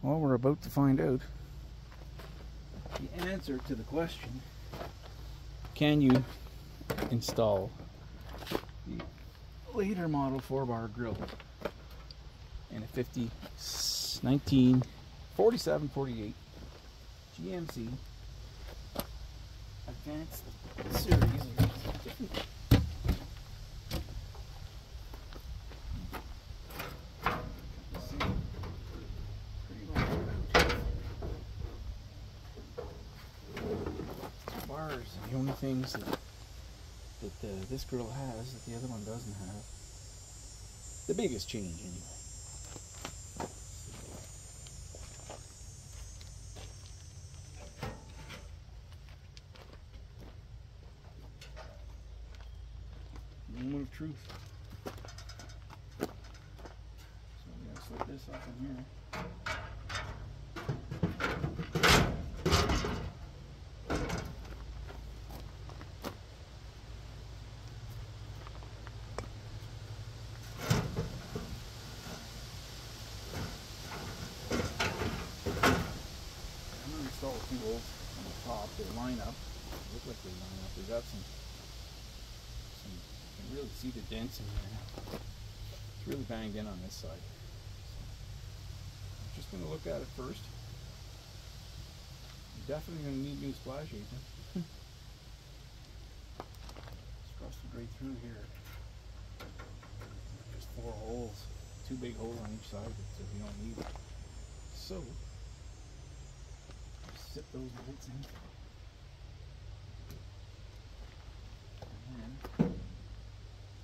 Well, we're about to find out the answer to the question, can you install the later model 4-bar grill in a 1947-48 GMC Advanced Series. Bars are the only things that this grill has that the other one doesn't have. The biggest change, anyway. Moment of truth. So I'm going to slip this off in here. I'm going to install 2 holes on the top. They line up. They look like they line up. They got some. You can really see the dents in there. It's really banged in on this side. So I'm just going to look at it first. You're definitely going to need new splash agent. It's rusted right through here. Just 4 holes, 2 big holes on each side that we don't need. So, sit those bolts in. And then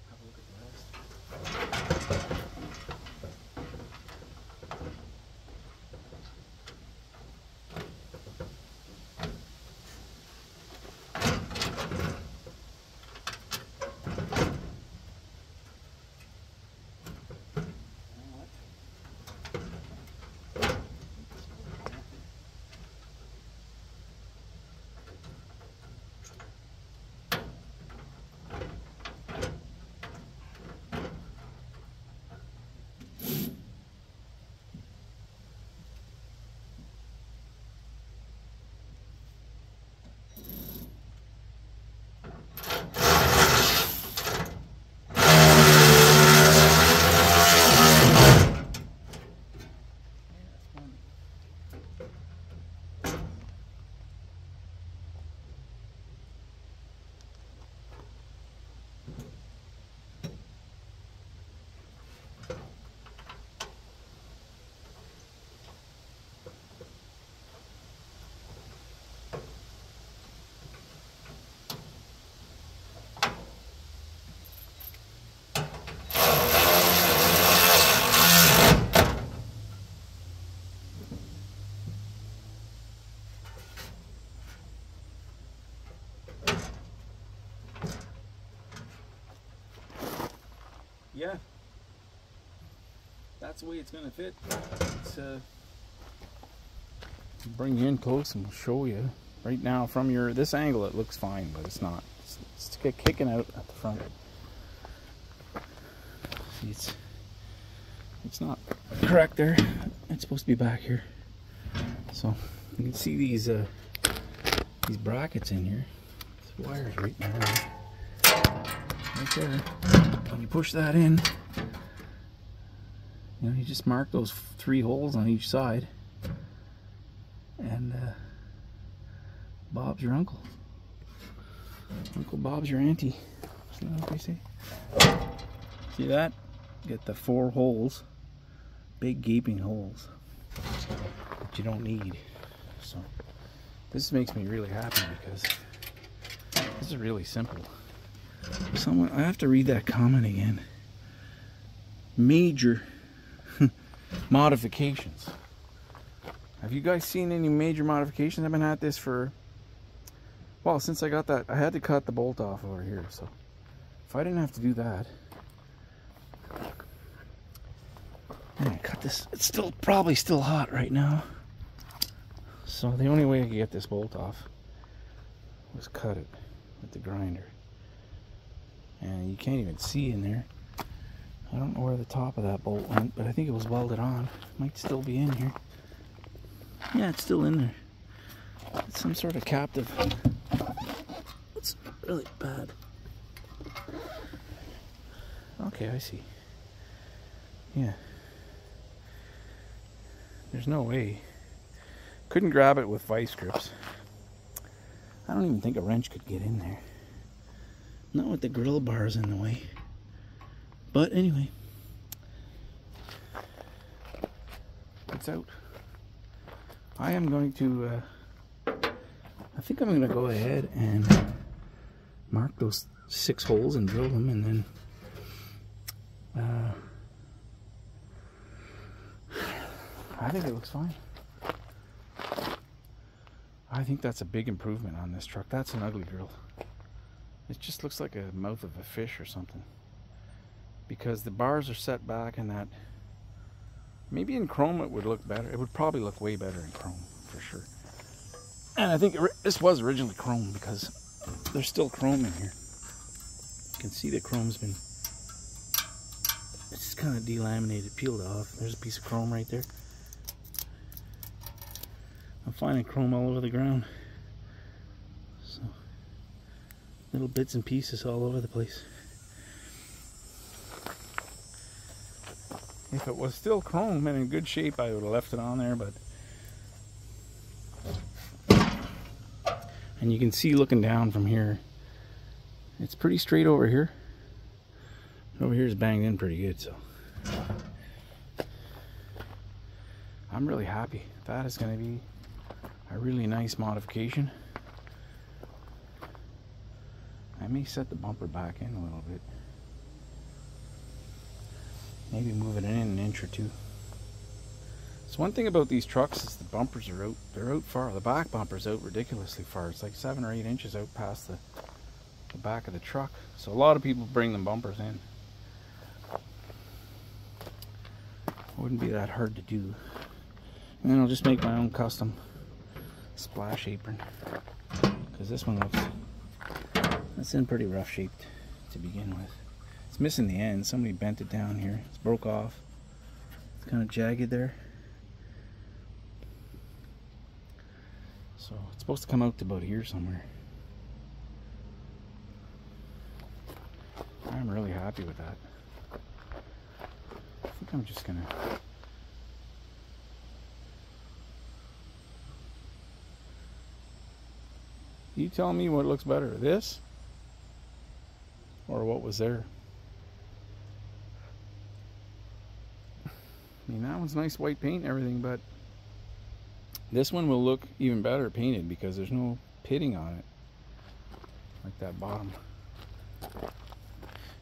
have a look at the rest. Yeah, that's the way it's gonna fit. Let's bring you in close and we'll show you. Right now, from this angle, it looks fine, but it's not. It's kicking out at the front. See, it's not correct there. It's supposed to be back here. So you can see these brackets in here. These wires right now. Right there. When you push that in, you know, you just mark those 3 holes on each side, and Bob's your uncle. Uncle Bob's your auntie. Isn't that what they say? See that? Get the 4 holes, big gaping holes that you don't need. So this makes me really happy because this is really simple. I have to read that comment again. Major modifications. Have you guys seen any major modifications? I've been at this for, well, since I got that. I had to cut the bolt off over here, so if I didn't have to do that, I'm gonna cut this. It's probably still hot right now, so the only way I could get this bolt off was cut it with the grinder. And you can't even see in there. I don't know where the top of that bolt went, but I think it was welded on. Might still be in here. Yeah, it's still in there. It's some sort of captive. It's really bad. Okay, I see. Yeah. There's no way. Couldn't grab it with vice grips. I don't even think a wrench could get in there. Not with the grill bars in the way. But anyway. It's out. I am going to, I think I'm going to go ahead and mark those 6 holes and drill them, and then I think it looks fine. I think that's a big improvement on this truck. That's an ugly drill. It just looks like a mouth of a fish or something, because the bars are set back, and that maybe in chrome it would look better. It would probably look way better in chrome for sure. And I think this was originally chrome, because there's still chrome in here. You can see the chrome's been, it's just kind of delaminated, peeled off. There's a piece of chrome right there. I'm finding chrome all over the ground. So, little bits and pieces all over the place. If it was still chrome and in good shape, I would have left it on there, but... And you can see looking down from here, it's pretty straight over here. Over here is banged in pretty good, so... I'm really happy. That is going to be a really nice modification. I may set the bumper back in a little bit. Maybe move it in an inch or two. So one thing about these trucks is the bumpers are out. They're out far. The back bumper's out ridiculously far. It's like 7 or 8 inches out past the back of the truck. So a lot of people bring them bumpers in. It wouldn't be that hard to do. And then I'll just make my own custom splash apron, because this one looks, it's in pretty rough shape to begin with. It's missing the end. Somebody bent it down here. It's broke off. It's kind of jagged there. So it's supposed to come out to about here somewhere. I'm really happy with that. I think I'm just gonna you tell me what looks better, this or what was there? I mean, that one's nice white paint and everything, but this one will look even better painted because there's no pitting on it like that bottom.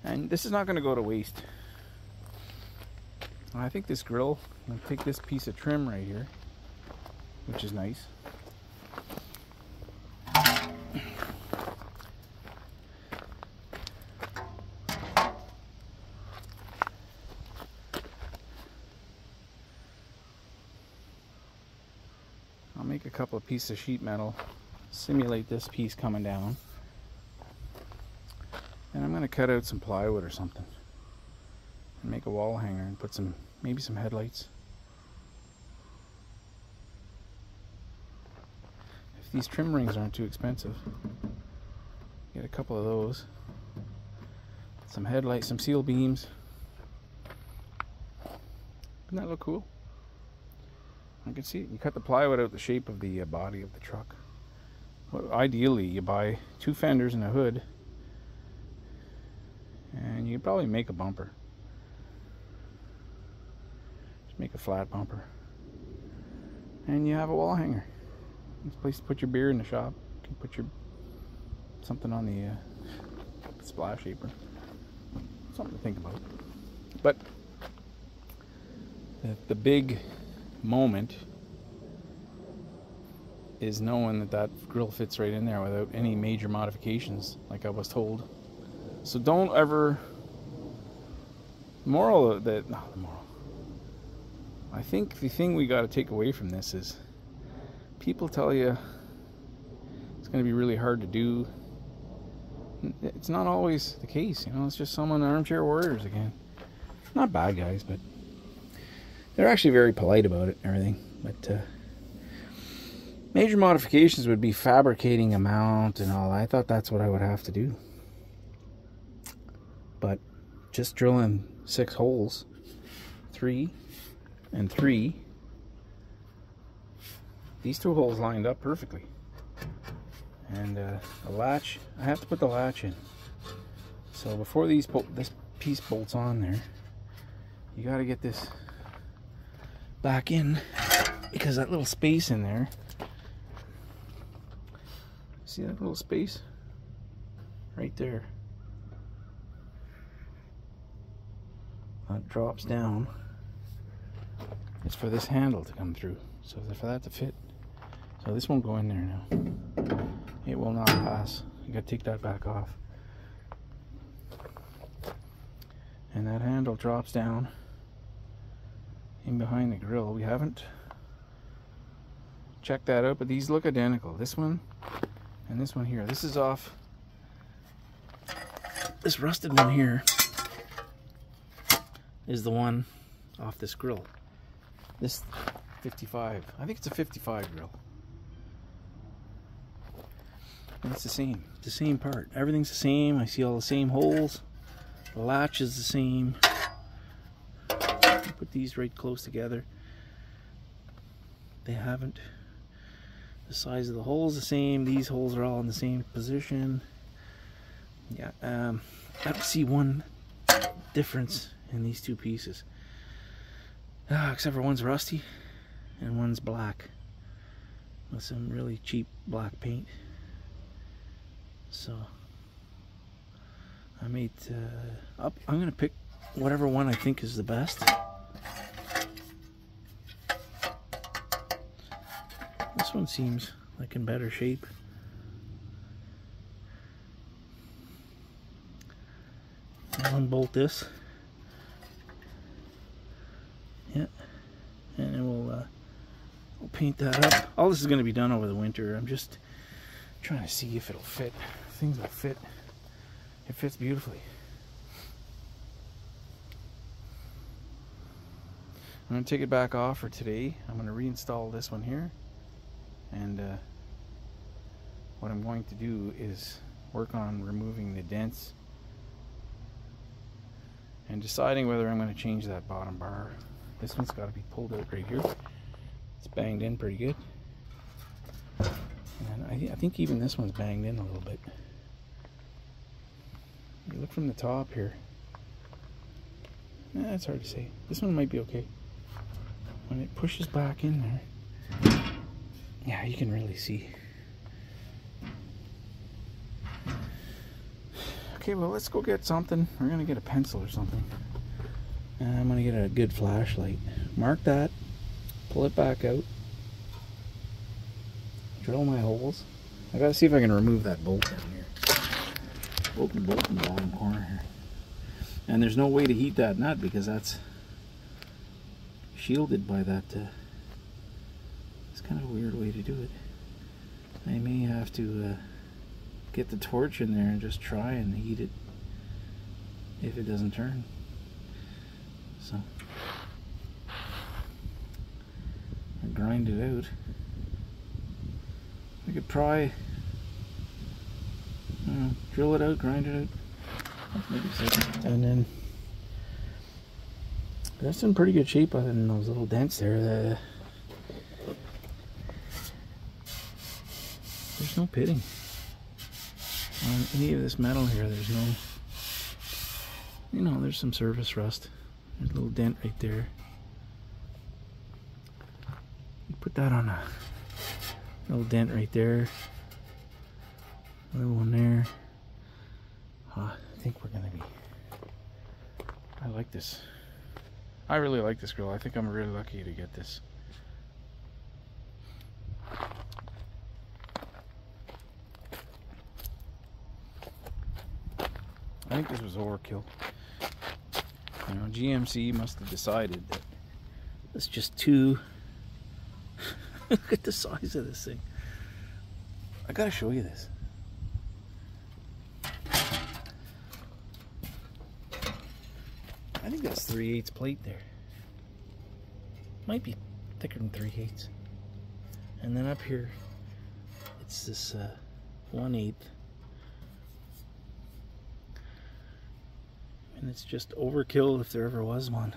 And this is not going to go to waste. I think this grill, I'll take this piece of trim right here, which is nice. I'll make a couple of pieces of sheet metal, simulate this piece coming down, and I'm going to cut out some plywood or something and make a wall hanger and put some, maybe some headlights. If these trim rings aren't too expensive, get a couple of those, some headlights, some seal beams. Doesn't that look cool? I can see it. You cut the plywood out the shape of the body of the truck. Well, ideally, you buy 2 fenders and a hood, and you can probably make a bumper. Just make a flat bumper, and you have a wall hanger. It's a place to put your beer in the shop. You can put your something on the splash apron. Something to think about. But the big moment is knowing that that grill fits right in there without any major modifications like I was told. So don't ever, I think the thing we got to take away from this is people tell you it's going to be really hard to do. It's not always the case, you know. It's just someone armchair warriors again. Not bad guys, but they're actually very polite about it and everything. But Major modifications would be fabricating a mount and all. I thought that's what I would have to do. But just drilling 6 holes, 3 and 3, these 2 holes lined up perfectly. And the latch, I have to put the latch in. So before this piece bolts on there, you got to get this back in, because that little space in there, see that little space right there, that drops down. It's for this handle to come through, so for that to fit. So this won't go in there now. It will not pass. You gotta take that back off. And that handle drops down in behind the grill. We haven't checked that out, but these look identical. This one and this one here. This is off. This rusted one here is the one off this grill. This 55. I think it's a 55 grill. And it's the same part. Everything's the same. I see all the same holes. The latch is the same. Put these right close together. They haven't. The size of the holes the same. These holes are all in the same position. Yeah, I don't see one difference in these 2 pieces. Except for one's rusty and one's black with some really cheap black paint. So I made I'm gonna pick whatever one I think is the best. This one seems like in better shape. Unbolt this. Yeah, and then we'll paint that up. All this is going to be done over the winter. I'm just trying to see if it'll fit. Things will fit. It fits beautifully. I'm going to take it back off for today. I'm going to reinstall this one here. And what I'm going to do is work on removing the dents and deciding whether I'm going to change that bottom bar. This one's got to be pulled out right here. It's banged in pretty good. And I think even this one's banged in a little bit. You look from the top here. It's hard to say. This one might be okay. When it pushes back in there, yeah, you can really see. Okay, well, let's go get something. We're gonna get a pencil or something. And I'm gonna get a good flashlight. Mark that, pull it back out, drill my holes. I gotta see if I can remove that bolt down here. Open the bolt in the bottom corner here. And there's no way to heat that nut because that's shielded by that. It's kind of a weird way to do it. I may have to get the torch in there and just try and heat it if it doesn't turn. So I grind it out. I could try drill it out, grind it out, maybe so. And then that's in pretty good shape other than those little dents there. There's no pitting on any of this metal here. There's no, you know, there's some surface rust. There's a little dent right there. You put that on a little dent right there. A little one there. I think we're gonna be. I like this. I really like this grill. I think I'm really lucky to get this. I think this was overkill. You know, GMC must have decided that it's just too. Look at the size of this thing. I gotta show you this. I think that's 3/8 plate there. Might be thicker than 3/8. And then up here, it's this 1/8. And it's just overkill if there ever was one.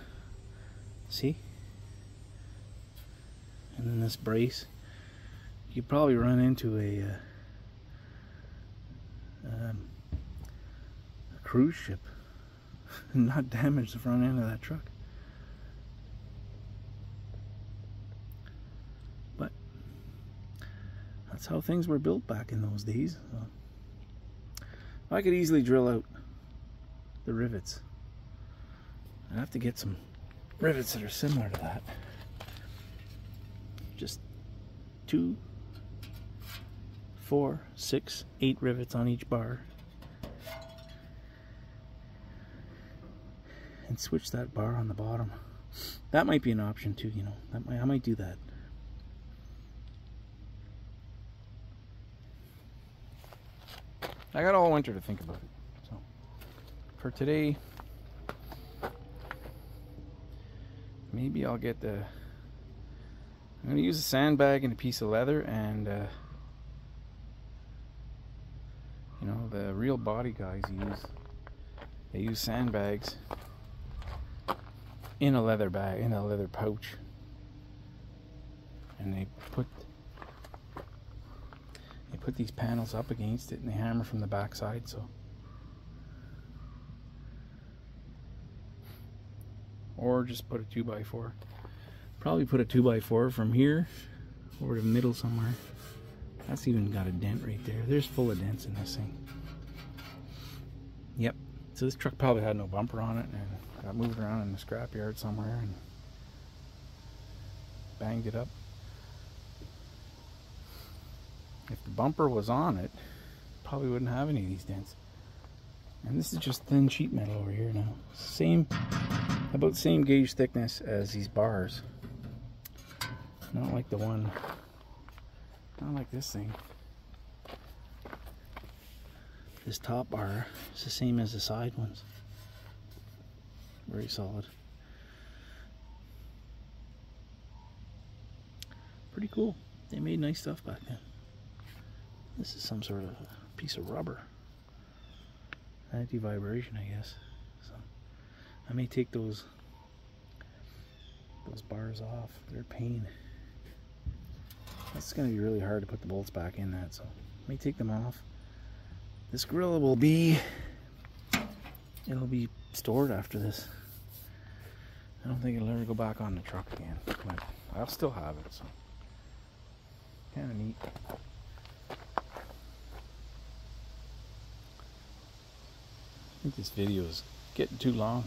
See? And then this brace, you'd probably run into a cruise ship and not damage the front end of that truck. But that's how things were built back in those days. So I could easily drill out the rivets. I have to get some rivets that are similar to that. Just 2, 4, 6, 8 rivets on each bar, and switch that bar on the bottom. That might be an option too, you know. I might do that. I got all winter to think about it. So for today, maybe I'll get I'm going to use a sandbag and a piece of leather, and you know, the real body guys they use sandbags in a leather bag, in a leather pouch, and they put these panels up against it and they hammer from the back side. So, or just put a 2x4. Probably put a 2x4 from here over to the middle somewhere. That's even got a dent right there. There's full of dents in this thing. Yep. So this truck probably had no bumper on it and got moved around in the scrapyard somewhere and banged it up. If the bumper was on it, probably wouldn't have any of these dents. And this is just thin sheet metal over here now. About the same gauge thickness as these bars. Not like not like this thing. This top bar is the same as the side ones. Very solid. Pretty cool. They made nice stuff back then. This is some sort of a piece of rubber. Anti-vibration, I guess. So I may take those bars off. They're a pain. It's going to be really hard to put the bolts back in that, so I may take them off. This grill will be stored after this. I don't think it'll ever go back on the truck again, but I'll still have it, so kind of neat. I think this video is getting too long.